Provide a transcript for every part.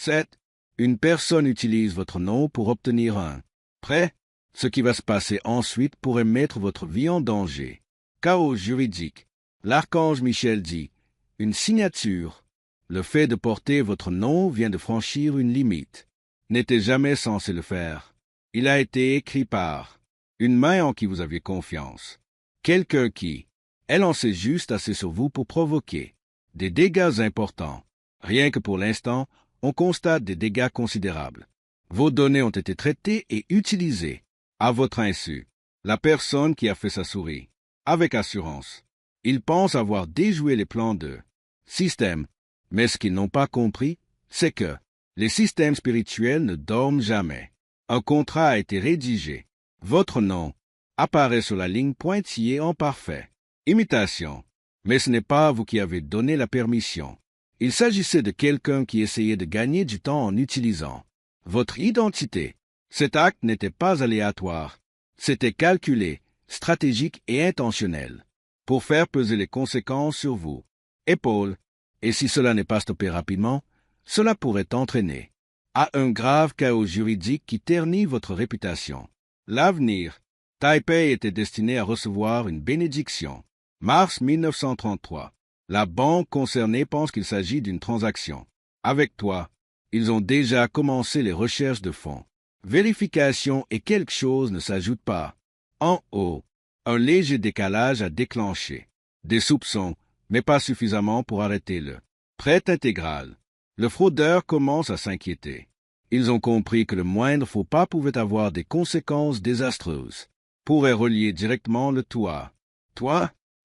7. Une personne utilise votre nom pour obtenir un prêt. Ce qui va se passer ensuite pourrait mettre votre vie en danger. Chaos juridique. L'archange Michel dit, une signature. Le fait de porter votre nom vient de franchir une limite. N'était jamais censé le faire. Il a été écrit par une main en qui vous aviez confiance. Quelqu'un qui, elle en sait juste assez sur vous pour provoquer des dégâts importants. Rien que pour l'instant, on constate des dégâts considérables. Vos données ont été traitées et utilisées, à votre insu. La personne qui a fait sa souris, avec assurance. Ils pensent avoir déjoué les plans de système, mais ce qu'ils n'ont pas compris, c'est que les systèmes spirituels ne dorment jamais. Un contrat a été rédigé. Votre nom apparaît sur la ligne pointillée en parfait imitation, mais ce n'est pas vous qui avez donné la permission. Il s'agissait de quelqu'un qui essayait de gagner du temps en utilisant votre identité. Cet acte n'était pas aléatoire. C'était calculé, stratégique et intentionnel, pour faire peser les conséquences sur vous. Épaules. Et si cela n'est pas stoppé rapidement, cela pourrait entraîner à un grave chaos juridique qui ternit votre réputation. L'avenir. Taipei était destiné à recevoir une bénédiction. Mars 1933. La banque concernée pense qu'il s'agit d'une transaction. Avec toi, ils ont déjà commencé les recherches de fonds. Vérification et quelque chose ne s'ajoute pas. En haut, un léger décalage a déclenché des soupçons, mais pas suffisamment pour arrêter le prêt intégral. Le fraudeur commence à s'inquiéter. Ils ont compris que le moindre faux pas pouvait avoir des conséquences désastreuses. Pourrait relier directement le toi,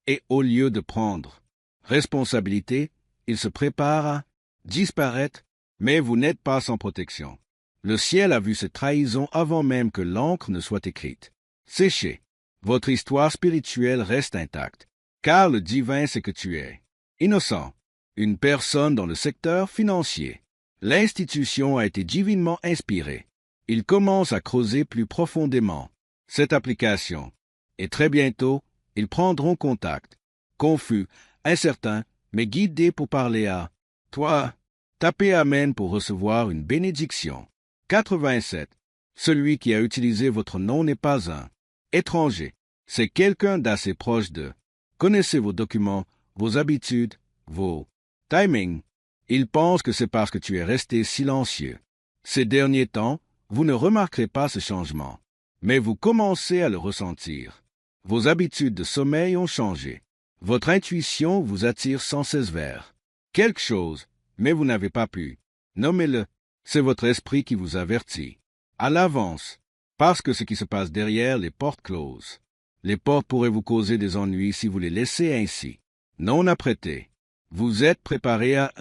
et au lieu de prendre responsabilité, il se prépare à disparaître, mais vous n'êtes pas sans protection. Le ciel a vu cette trahison avant même que l'encre ne soit écrite. Séchez. Votre histoire spirituelle reste intacte, car le divin sait que tu es innocent. Une personne dans le secteur financier. L'institution a été divinement inspirée. Il commence à creuser plus profondément cette application. Et très bientôt, ils prendront contact. Confus, incertains, mais guidés pour parler à toi. Tapez Amen pour recevoir une bénédiction. 87. Celui qui a utilisé votre nom n'est pas un étranger. C'est quelqu'un d'assez proche de. Connaissez vos documents, vos habitudes, vos timings. Il pense que c'est parce que tu es resté silencieux. Ces derniers temps, vous ne remarquerez pas ce changement, mais vous commencez à le ressentir. Vos habitudes de sommeil ont changé. Votre intuition vous attire sans cesse vers quelque chose, mais vous n'avez pas pu. Nommez-le. C'est votre esprit qui vous avertit. À l'avance, parce que ce qui se passe derrière les portes closes. Les portes pourraient vous causer des ennuis si vous les laissez ainsi. Non apprêté. Vous êtes préparé à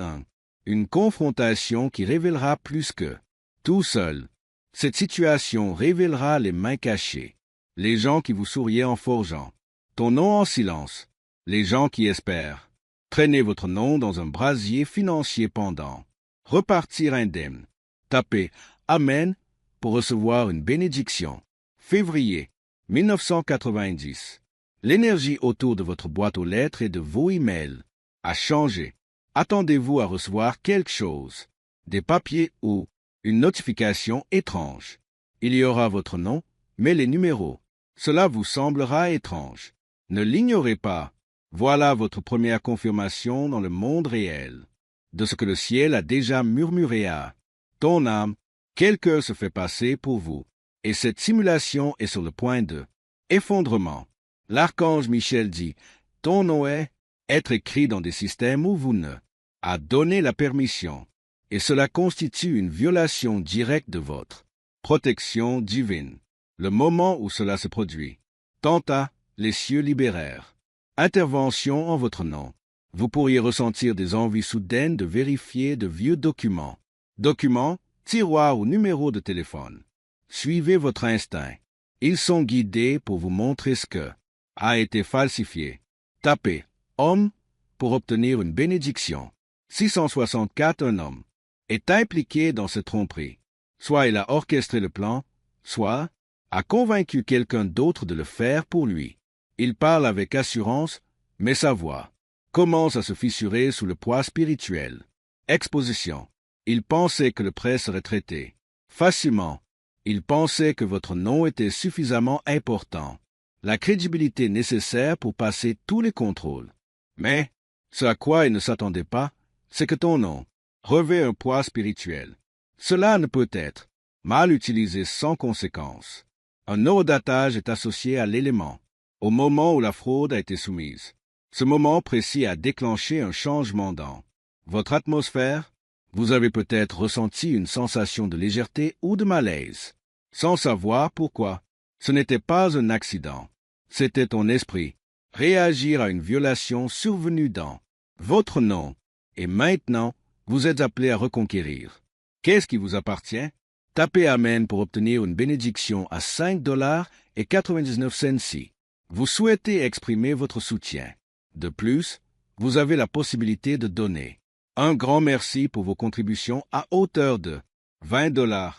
une confrontation qui révélera plus que tout seul. Cette situation révélera les mains cachées, les gens qui vous souriaient en forgeant ton nom en silence, les gens qui espèrent traîner votre nom dans un brasier financier pendant, repartir indemne. Tapez Amen pour recevoir une bénédiction. Février 1990. L'énergie autour de votre boîte aux lettres et de vos emails a changé. Attendez-vous à recevoir quelque chose, des papiers ou une notification étrange. Il y aura votre nom, mais les numéros. Cela vous semblera étrange. Ne l'ignorez pas. Voilà votre première confirmation dans le monde réel de ce que le ciel a déjà murmuré à ton âme. Quelqu'un se fait passer pour vous, et cette simulation est sur le point de effondrement. L'archange Michel dit, ton nom est être écrit dans des systèmes où vous ne a donné la permission, et cela constitue une violation directe de votre protection divine. Le moment où cela se produit, tenta, les cieux libérèrent. Intervention en votre nom. Vous pourriez ressentir des envies soudaines de vérifier de vieux documents. Documents, tiroirs ou numéros de téléphone. Suivez votre instinct. Ils sont guidés pour vous montrer ce que a été falsifié. Tapez homme pour obtenir une bénédiction. 664. Un homme est impliqué dans cette tromperie. Soit il a orchestré le plan, soit a convaincu quelqu'un d'autre de le faire pour lui. Il parle avec assurance, mais sa voix commence à se fissurer sous le poids spirituel. Exposition. Il pensait que le prêt serait traité facilement. Il pensait que votre nom était suffisamment important, la crédibilité nécessaire pour passer tous les contrôles. Mais, ce à quoi il ne s'attendait pas, c'est que ton nom revêt un poids spirituel. Cela ne peut être mal utilisé sans conséquence. Un horodatage est associé à l'élément, au moment où la fraude a été soumise. Ce moment précis a déclenché un changement dans votre atmosphère. Vous avez peut-être ressenti une sensation de légèreté ou de malaise, sans savoir pourquoi. Ce n'était pas un accident. C'était ton esprit réagir à une violation survenue dans votre nom, et maintenant, vous êtes appelé à reconquérir. Qu'est-ce qui vous appartient? Tapez Amen pour obtenir une bénédiction à $5.99 si vous souhaitez exprimer votre soutien. De plus, vous avez la possibilité de donner. Un grand merci pour vos contributions à hauteur de $20.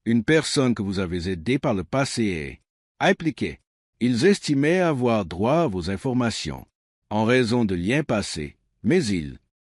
Une personne que vous avez aidée par le passé est impliquée. Ils estimaient avoir droit à vos informations en raison de liens passés, mais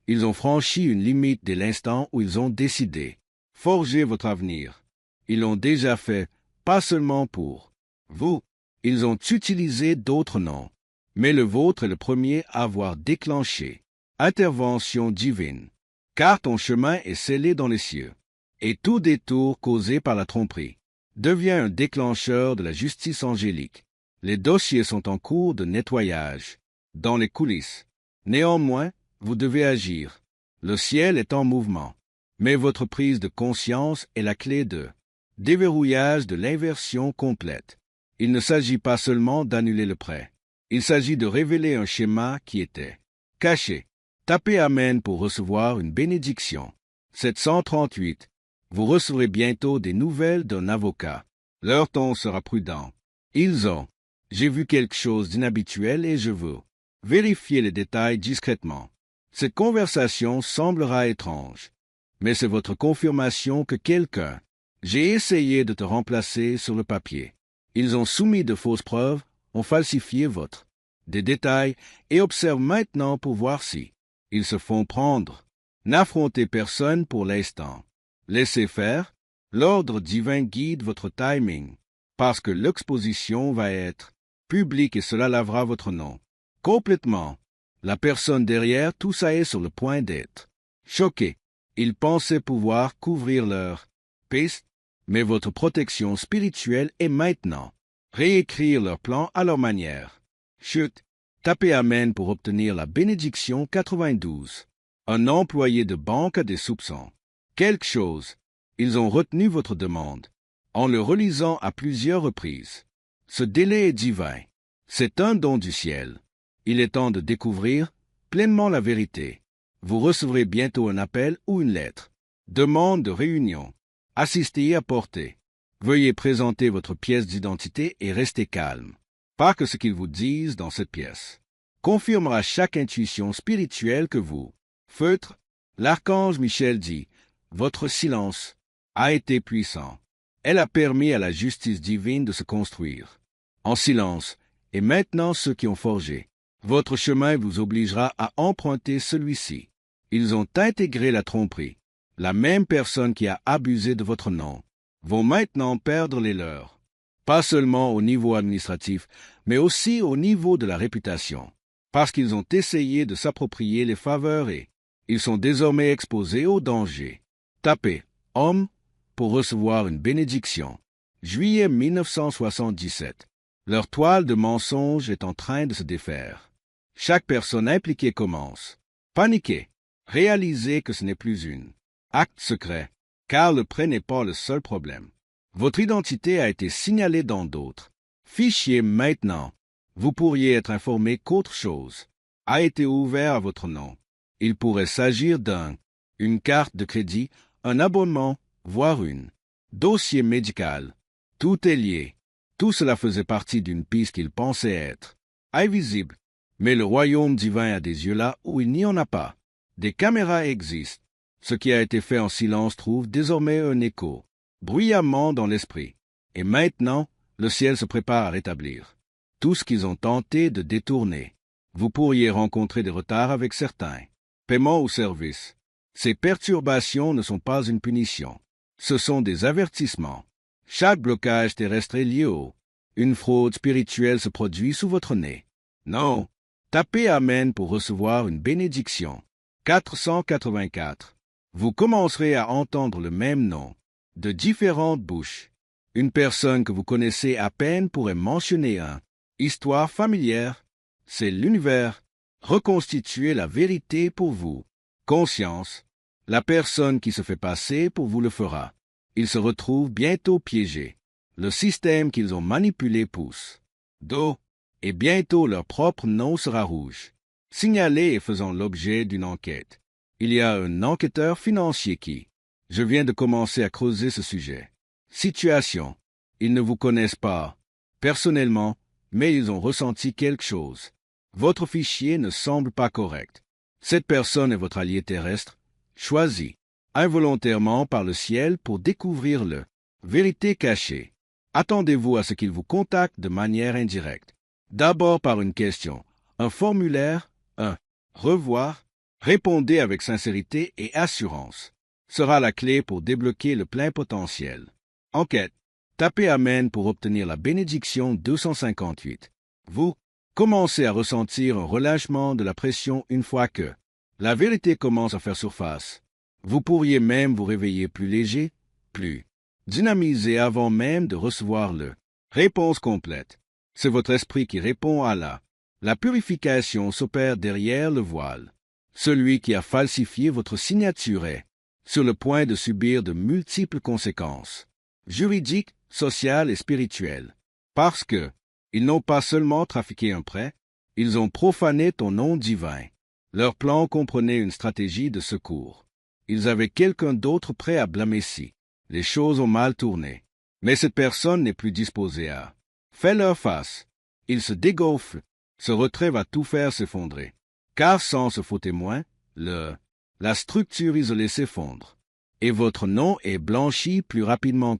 ils ont franchi une limite dès l'instant où ils ont décidé forger votre avenir. Ils l'ont déjà fait, pas seulement pour vous. Ils ont utilisé d'autres noms, mais le vôtre est le premier à avoir déclenché intervention divine, car ton chemin est scellé dans les cieux, et tout détour causé par la tromperie devient un déclencheur de la justice angélique. Les dossiers sont en cours de nettoyage, dans les coulisses. Néanmoins, vous devez agir. Le ciel est en mouvement, mais votre prise de conscience est la clé de déverrouillage de l'inversion complète. Il ne s'agit pas seulement d'annuler le prêt. Il s'agit de révéler un schéma qui était caché. Tapez Amen pour recevoir une bénédiction. 738. Vous recevrez bientôt des nouvelles d'un avocat. Leur ton sera prudent. J'ai vu quelque chose d'inhabituel et je veux vérifier les détails discrètement. Cette conversation semblera étrange, mais c'est votre confirmation que j'ai essayé de te remplacer sur le papier. Ils ont soumis de fausses preuves, ont falsifié des détails et observent maintenant pour voir si ils se font prendre. N'affrontez personne pour l'instant. Laissez faire. L'ordre divin guide votre timing, parce que l'exposition va être publique et cela lavera votre nom. Complètement. La personne derrière, tout ça est sur le point d'être choqué. Ils pensaient pouvoir couvrir leur piste, mais votre protection spirituelle est maintenant réécrire leur plan à leur manière. Chut. Tapez Amen pour obtenir la bénédiction 92. Un employé de banque a des soupçons. Quelque chose. Ils ont retenu votre demande, en le relisant à plusieurs reprises. Ce délai est divin. C'est un don du ciel. Il est temps de découvrir pleinement la vérité. Vous recevrez bientôt un appel ou une lettre. Demande de réunion. Assistez et apportez. Veuillez présenter votre pièce d'identité et restez calme. Pas que ce qu'ils vous disent dans cette pièce confirmera chaque intuition spirituelle que vous feutre. L'archange Michel dit, votre silence a été puissant. Elle a permis à la justice divine de se construire en silence, et maintenant ceux qui ont forgé votre chemin vous obligera à emprunter celui-ci. Ils ont intégré la tromperie. La même personne qui a abusé de votre nom vont maintenant perdre les leurs, pas seulement au niveau administratif, mais aussi au niveau de la réputation, parce qu'ils ont essayé de s'approprier les faveurs et ils sont désormais exposés au danger. Tapez homme pour recevoir une bénédiction. Juillet 1977. Leur toile de mensonge est en train de se défaire. Chaque personne impliquée commence. Paniquer. Réalisez que ce n'est plus une acte secret, car le prêt n'est pas le seul problème. Votre identité a été signalée dans d'autres fichiers maintenant. Vous pourriez être informé qu'autre chose a été ouvert à votre nom. Il pourrait s'agir une carte de crédit, un abonnement, voire dossier médical. Tout est lié. Tout cela faisait partie d'une piste qu'il pensait être invisible. Mais le royaume divin a des yeux là où il n'y en a pas. Des caméras existent. Ce qui a été fait en silence trouve désormais un écho, bruyamment dans l'esprit. Et maintenant, le ciel se prépare à rétablir tout ce qu'ils ont tenté de détourner. Vous pourriez rencontrer des retards avec certains paiements ou services. Ces perturbations ne sont pas une punition. Ce sont des avertissements. Chaque blocage terrestre est lié au. Une fraude spirituelle se produit sous votre nez. Non. Tapez Amen pour recevoir une bénédiction. 484. Vous commencerez à entendre le même nom, de différentes bouches. Une personne que vous connaissez à peine pourrait mentionner un. Histoire familière. C'est l'univers. Reconstituer la vérité pour vous. Conscience. La personne qui se fait passer pour vous le fera. Ils se retrouvent bientôt piégés. Le système qu'ils ont manipulé pousse. Dos. Et bientôt leur propre nom sera rouge. Signalé et faisant l'objet d'une enquête. Il y a un enquêteur financier qui. Je viens de commencer à creuser ce sujet. Situation. Ils ne vous connaissent pas personnellement, mais ils ont ressenti quelque chose. Votre fichier ne semble pas correct. Cette personne est votre allié terrestre, choisi involontairement par le ciel pour découvrir le vérité cachée. Attendez-vous à ce qu'il vous contacte de manière indirecte. D'abord par une question, un formulaire, un revoir. Répondez avec sincérité et assurance. Sera la clé pour débloquer le plein potentiel. Enquête. Tapez Amen pour obtenir la bénédiction 258. Vous commencez à ressentir un relâchement de la pression une fois que la vérité commence à faire surface. Vous pourriez même vous réveiller plus léger, plus dynamisé avant même de recevoir le réponse complète. C'est votre esprit qui répond à la purification s'opère derrière le voile. Celui qui a falsifié votre signature est sur le point de subir de multiples conséquences, juridiques, sociales et spirituelles. Parce que ils n'ont pas seulement trafiqué un prêt, ils ont profané ton nom divin. Leur plan comprenait une stratégie de secours. Ils avaient quelqu'un d'autre prêt à blâmer si les choses ont mal tourné. Mais cette personne n'est plus disposée à faire leur face. Ils se dégonflent. Ce retrait va tout faire s'effondrer. Car sans ce faux témoin, la structure isolée s'effondre. Et votre nom est blanchi plus rapidement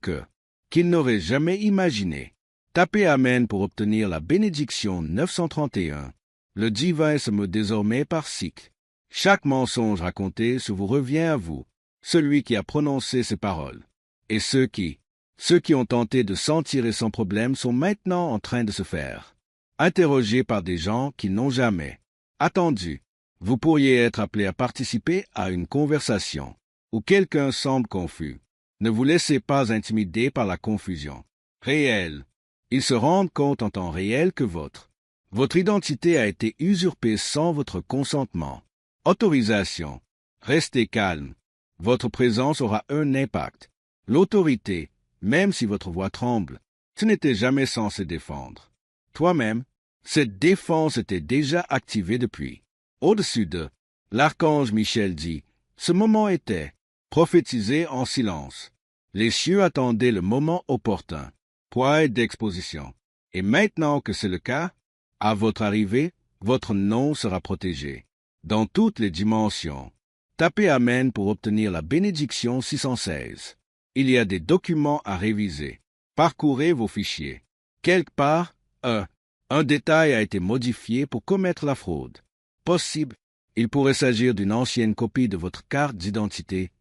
qu'il n'aurait jamais imaginé. Tapez Amen pour obtenir la bénédiction 931. Le divin se meut désormais par cycle. Chaque mensonge raconté se vous revient à vous, celui qui a prononcé ces paroles. Et ceux qui ont tenté de s'en tirer sans problème sont maintenant en train de se faire interrogés par des gens qui n'ont jamais attendu. Vous pourriez être appelé à participer à une conversation où quelqu'un semble confus. Ne vous laissez pas intimider par la confusion réelle. Ils se rendent compte en temps réel que votre identité a été usurpée sans votre consentement. Autorisation. Restez calme. Votre présence aura un impact. L'autorité, même si votre voix tremble, ce n'était jamais censé défendre toi-même. Cette défense était déjà activée depuis. Au-dessus de, l'archange Michel dit, ce moment était prophétisé en silence. Les cieux attendaient le moment opportun, poids d'exposition. Et maintenant que c'est le cas, à votre arrivée, votre nom sera protégé. Dans toutes les dimensions. Tapez Amen pour obtenir la bénédiction 616. Il y a des documents à réviser. Parcourez vos fichiers. Quelque part, un détail a été modifié pour commettre la fraude. Possible, il pourrait s'agir d'une ancienne copie de votre carte d'identité,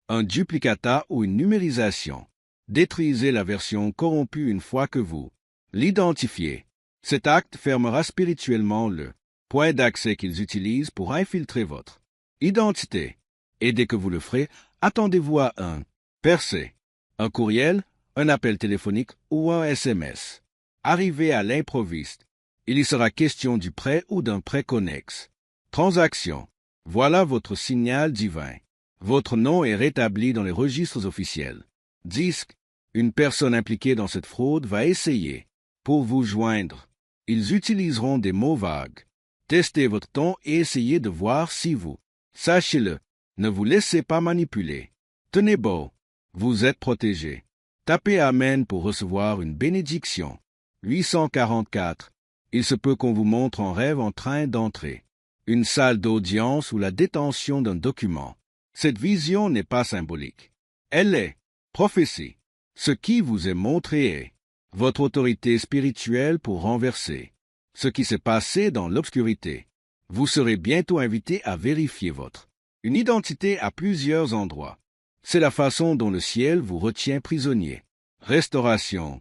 un duplicata ou une numérisation. Détruisez la version corrompue une fois que vous l'identifiez. Cet acte fermera spirituellement le point d'accès qu'ils utilisent pour infiltrer votre identité. Et dès que vous le ferez, attendez-vous à un percé, un courriel, un appel téléphonique ou un SMS. Arrivé à l'improviste, il y sera question du prêt ou d'un prêt connexe. Transaction. Voilà votre signal divin. Votre nom est rétabli dans les registres officiels. Disque. Une personne impliquée dans cette fraude va essayer. Pour vous joindre, ils utiliseront des mots vagues. Testez votre ton et essayez de voir si vous. Sachez-le, ne vous laissez pas manipuler. Tenez beau. Vous êtes protégé. Tapez Amen pour recevoir une bénédiction. 844. Il se peut qu'on vous montre en rêve en train d'entrer. Une salle d'audience ou la détention d'un document. Cette vision n'est pas symbolique. Elle est prophétie. Ce qui vous est montré est votre autorité spirituelle pour renverser ce qui s'est passé dans l'obscurité. Vous serez bientôt invité à vérifier votre Une identité à plusieurs endroits. C'est la façon dont le ciel vous retient prisonnier. Restauration.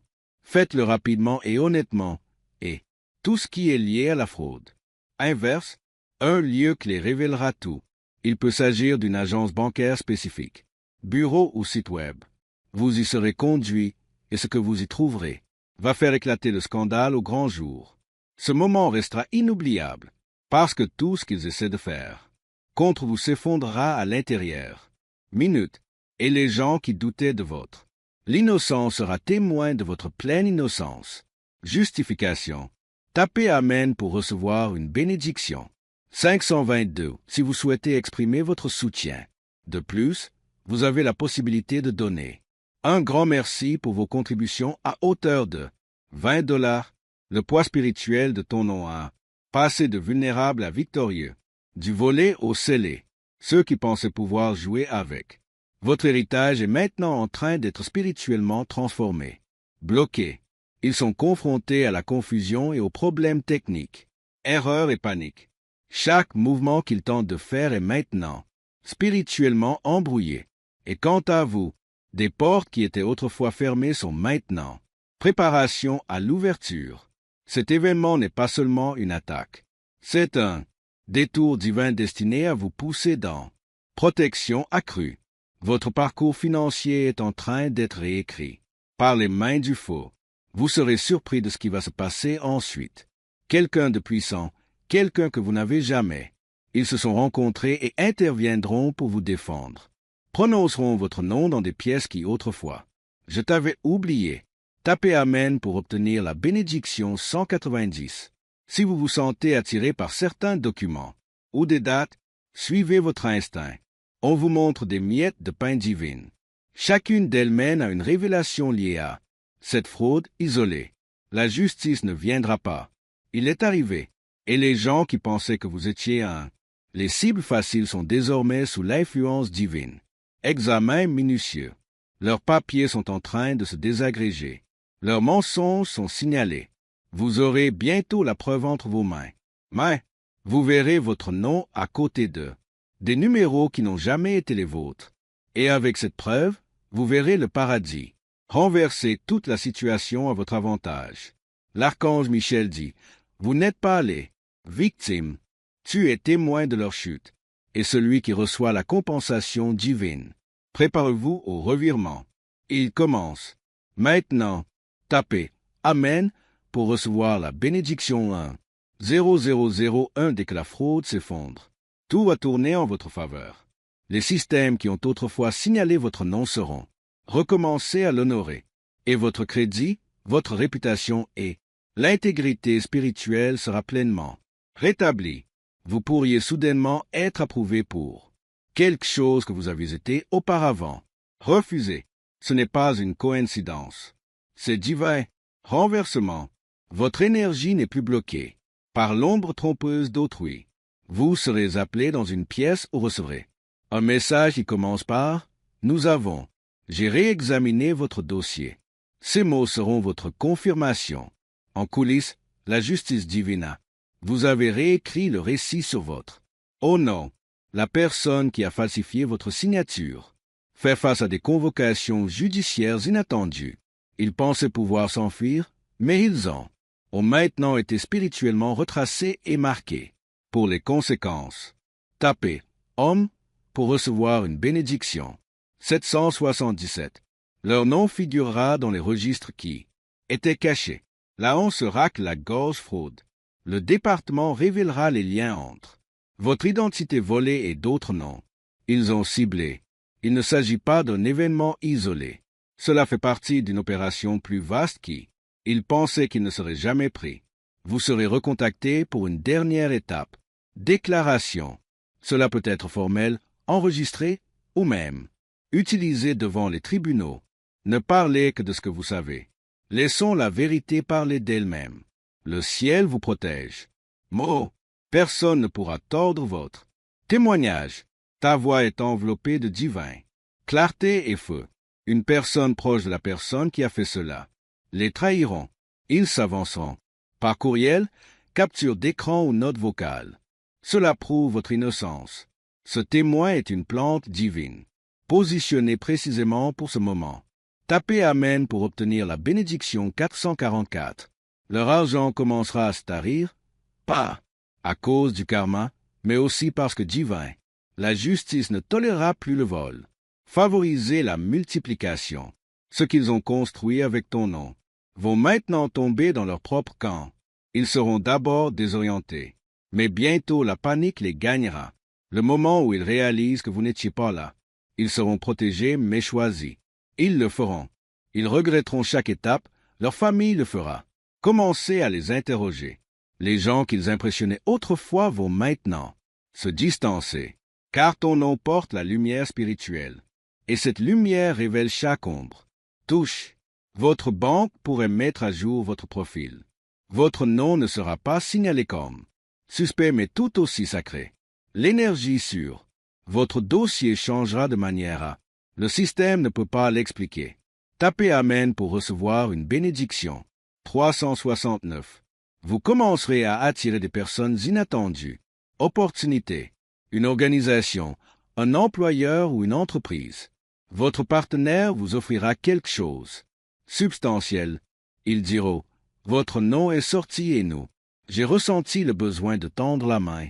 Faites-le rapidement et honnêtement, et tout ce qui est lié à la fraude. Inverse, un lieu clé révélera tout. Il peut s'agir d'une agence bancaire spécifique, bureau ou site web. Vous y serez conduit, et ce que vous y trouverez va faire éclater le scandale au grand jour. Ce moment restera inoubliable, parce que tout ce qu'ils essaient de faire contre vous s'effondrera à l'intérieur. Minute, et les gens qui doutaient de votre l'innocence sera témoin de votre pleine innocence. Justification. Tapez Amen pour recevoir une bénédiction. 522. Si vous souhaitez exprimer votre soutien. De plus, vous avez la possibilité de donner. Un grand merci pour vos contributions à hauteur de $20. Le poids spirituel de ton nom a passé de vulnérable à victorieux, du volé au scellé. Ceux qui pensaient pouvoir jouer avec votre héritage est maintenant en train d'être spirituellement transformé. Bloqués. Ils sont confrontés à la confusion et aux problèmes techniques. Erreurs et panique. Chaque mouvement qu'ils tentent de faire est maintenant spirituellement embrouillé. Et quant à vous, des portes qui étaient autrefois fermées sont maintenant. Préparation à l'ouverture. Cet événement n'est pas seulement une attaque. C'est un détour divin destiné à vous pousser dans protection accrue. Votre parcours financier est en train d'être réécrit par les mains du faux. Vous serez surpris de ce qui va se passer ensuite. Quelqu'un de puissant, quelqu'un que vous n'avez jamais. Ils se sont rencontrés et interviendront pour vous défendre. Prononceront votre nom dans des pièces qui autrefois. Je t'avais oublié. Tapez Amen pour obtenir la bénédiction 190. Si vous vous sentez attiré par certains documents ou des dates, suivez votre instinct. On vous montre des miettes de pain divine. Chacune d'elles mène à une révélation liée à cette fraude isolée. La justice ne viendra pas. Il est arrivé. Et les gens qui pensaient que vous étiez un les cibles faciles sont désormais sous l'influence divine. Examen minutieux. Leurs papiers sont en train de se désagréger. Leurs mensonges sont signalés. Vous aurez bientôt la preuve entre vos mains. Mais vous verrez votre nom à côté d'eux. Des numéros qui n'ont jamais été les vôtres. Et avec cette preuve, vous verrez le paradis. Renversez toute la situation à votre avantage. L'archange Michel dit, vous n'êtes pas les victimes. Tu es témoin de leur chute, et celui qui reçoit la compensation divine. Préparez-vous au revirement. Il commence. Maintenant, tapez Amen pour recevoir la bénédiction 1. 0001 dès que la fraude s'effondre. Tout va tourner en votre faveur. Les systèmes qui ont autrefois signalé votre nom seront recommencés à l'honorer. Et votre crédit, votre réputation et l'intégrité spirituelle sera pleinement rétablie. Vous pourriez soudainement être approuvé pour quelque chose que vous aviez été auparavant. Refusé. Ce n'est pas une coïncidence. C'est divin. Renversement. Votre énergie n'est plus bloquée par l'ombre trompeuse d'autrui. Vous serez appelé dans une pièce où recevrez un message qui commence par « Nous avons ». J'ai réexaminé votre dossier. Ces mots seront votre confirmation. En coulisses, la justice divina. Vous avez réécrit le récit sur votre. Oh non, la personne qui a falsifié votre signature fait face à des convocations judiciaires inattendues. Ils pensaient pouvoir s'enfuir, mais ils ont maintenant été spirituellement retracés et marqués. Pour les conséquences, tapez homme pour recevoir une bénédiction. 777. Leur nom figurera dans les registres qui étaient cachés. Là on se racle la gorge fraude. Le département révélera les liens entre votre identité volée et d'autres noms. Ils ont ciblé. Il ne s'agit pas d'un événement isolé. Cela fait partie d'une opération plus vaste qui, ils pensaient qu'il ne serait jamais pris. Vous serez recontacté pour une dernière étape. Déclaration. Cela peut être formel, enregistré ou même utilisé devant les tribunaux. Ne parlez que de ce que vous savez. Laissons la vérité parler d'elle-même. Le ciel vous protège. Mot. Personne ne pourra tordre votre témoignage. Ta voix est enveloppée de divin clarté et feu. Une personne proche de la personne qui a fait cela les trahiront. Ils s'avanceront. Par courriel, capture d'écran ou note vocale. Cela prouve votre innocence. Ce témoin est une plante divine, positionnée précisément pour ce moment. Tapez Amen pour obtenir la bénédiction 444. Leur argent commencera à se tarir, pas à cause du karma, mais aussi parce que divin. La justice ne tolérera plus le vol. Favorisez la multiplication. Ce qu'ils ont construit avec ton nom vont maintenant tomber dans leur propre camp. Ils seront d'abord désorientés, mais bientôt la panique les gagnera. Le moment où ils réalisent que vous n'étiez pas là, ils seront protégés mais choisis. Ils le feront. Ils regretteront chaque étape, leur famille le fera. Commencez à les interroger. Les gens qu'ils impressionnaient autrefois vont maintenant se distancer, car ton nom porte la lumière spirituelle, et cette lumière révèle chaque ombre. Touche. Votre banque pourrait mettre à jour votre profil. Votre nom ne sera pas signalé comme suspect mais tout aussi sacré. L'énergie sûre. Votre dossier changera de manière à... Le système ne peut pas l'expliquer. Tapez Amen pour recevoir une bénédiction. 369. Vous commencerez à attirer des personnes inattendues. Opportunité. Une organisation, un employeur ou une entreprise. Votre partenaire vous offrira quelque chose. Substantiel. Ils diront, votre nom est sorti et nous. J'ai ressenti le besoin de tendre la main.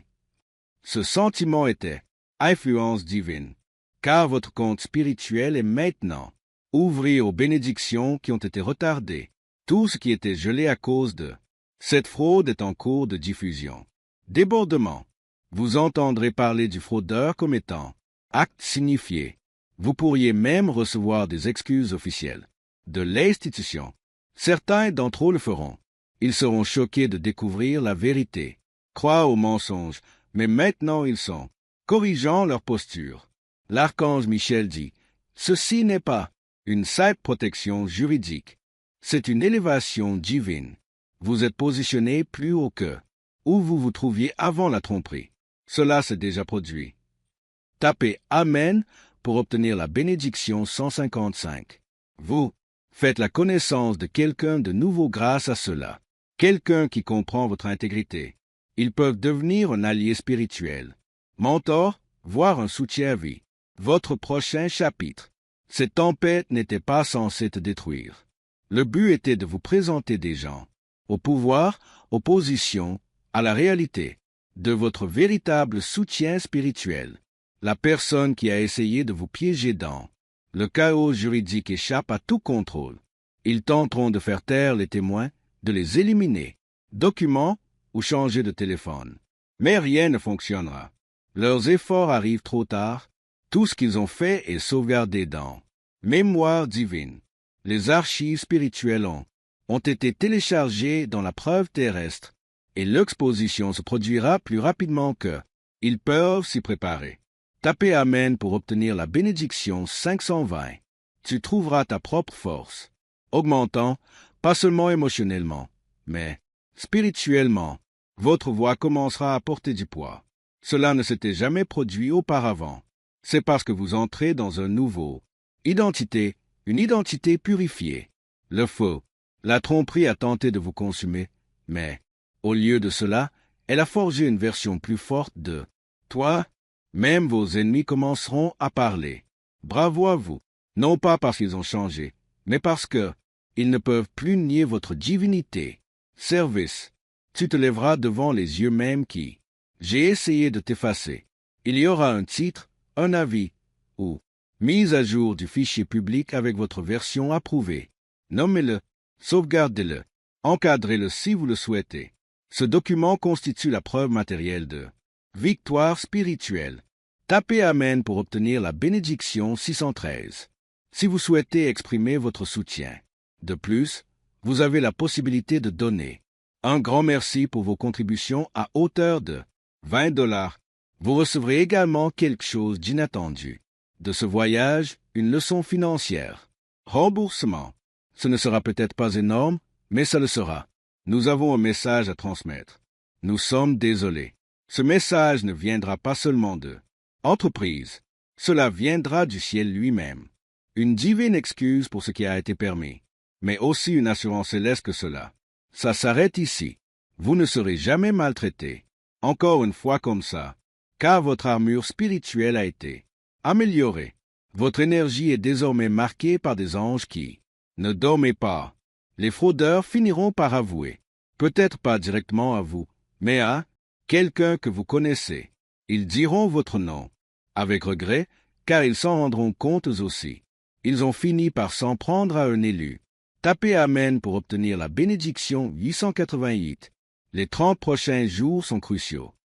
Ce sentiment était influence divine, car votre compte spirituel est maintenant. Ouvrez aux bénédictions qui ont été retardées. Tout ce qui était gelé à cause de cette fraude est en cours de diffusion. Débordement. Vous entendrez parler du fraudeur comme étant acte signifié. Vous pourriez même recevoir des excuses officielles de l'institution. Certains d'entre eux le feront. Ils seront choqués de découvrir la vérité, croient aux mensonges, mais maintenant ils sont corrigeant leur posture. L'archange Michel dit, ceci n'est pas une simple protection juridique, c'est une élévation divine. Vous êtes positionné plus haut que où vous vous trouviez avant la tromperie. Cela s'est déjà produit. Tapez Amen pour obtenir la bénédiction 155. Vous faites la connaissance de quelqu'un de nouveau grâce à cela. Quelqu'un qui comprend votre intégrité. Ils peuvent devenir un allié spirituel, mentor, voire un soutien à vie. Votre prochain chapitre. Cette tempête n'était pas censée te détruire. Le but était de vous présenter des gens, au pouvoir, aux positions, à la réalité, de votre véritable soutien spirituel. La personne qui a essayé de vous piéger dans le chaos juridique échappe à tout contrôle. Ils tenteront de faire taire les témoins, de les éliminer, documents ou changer de téléphone. Mais rien ne fonctionnera. Leurs efforts arrivent trop tard. Tout ce qu'ils ont fait est sauvegardé dans mémoire divine. Les archives spirituelles ont été téléchargées dans la preuve terrestre, et l'exposition se produira plus rapidement que ils peuvent s'y préparer. Tapez Amen pour obtenir la bénédiction 520. Tu trouveras ta propre force, augmentant, pas seulement émotionnellement, mais spirituellement. Votre voix commencera à porter du poids. Cela ne s'était jamais produit auparavant. C'est parce que vous entrez dans un nouveau identité, une identité purifiée. Le faux, la tromperie a tenté de vous consumer, mais, au lieu de cela, elle a forgé une version plus forte de toi. Même vos ennemis commenceront à parler. Bravo à vous, non pas parce qu'ils ont changé, mais parce que ils ne peuvent plus nier votre divinité. Service. Tu te lèveras devant les yeux mêmes qui. J'ai essayé de t'effacer. Il y aura un titre, un avis, ou mise à jour du fichier public avec votre version approuvée. Nommez-le, sauvegardez-le, encadrez-le si vous le souhaitez. Ce document constitue la preuve matérielle de victoire spirituelle. Tapez Amen pour obtenir la bénédiction 613. Si vous souhaitez exprimer votre soutien. De plus, vous avez la possibilité de donner. Un grand merci pour vos contributions à hauteur de $20. Vous recevrez également quelque chose d'inattendu. De ce voyage, une leçon financière. Remboursement. Ce ne sera peut-être pas énorme, mais ça le sera. Nous avons un message à transmettre. Nous sommes désolés. Ce message ne viendra pas seulement de entreprise. Cela viendra du ciel lui-même. Une divine excuse pour ce qui a été permis, mais aussi une assurance céleste que cela. Ça s'arrête ici. Vous ne serez jamais maltraité. Encore une fois comme ça. car votre armure spirituelle a été améliorée. Votre énergie est désormais marquée par des anges qui ne dormez pas. Les fraudeurs finiront par avouer, peut-être pas directement à vous, mais à quelqu'un que vous connaissez. Ils diront votre nom, avec regret, car ils s'en rendront compte aussi. Ils ont fini par s'en prendre à un élu. Tapez Amen pour obtenir la bénédiction 888. Les 30 prochains jours sont cruciaux.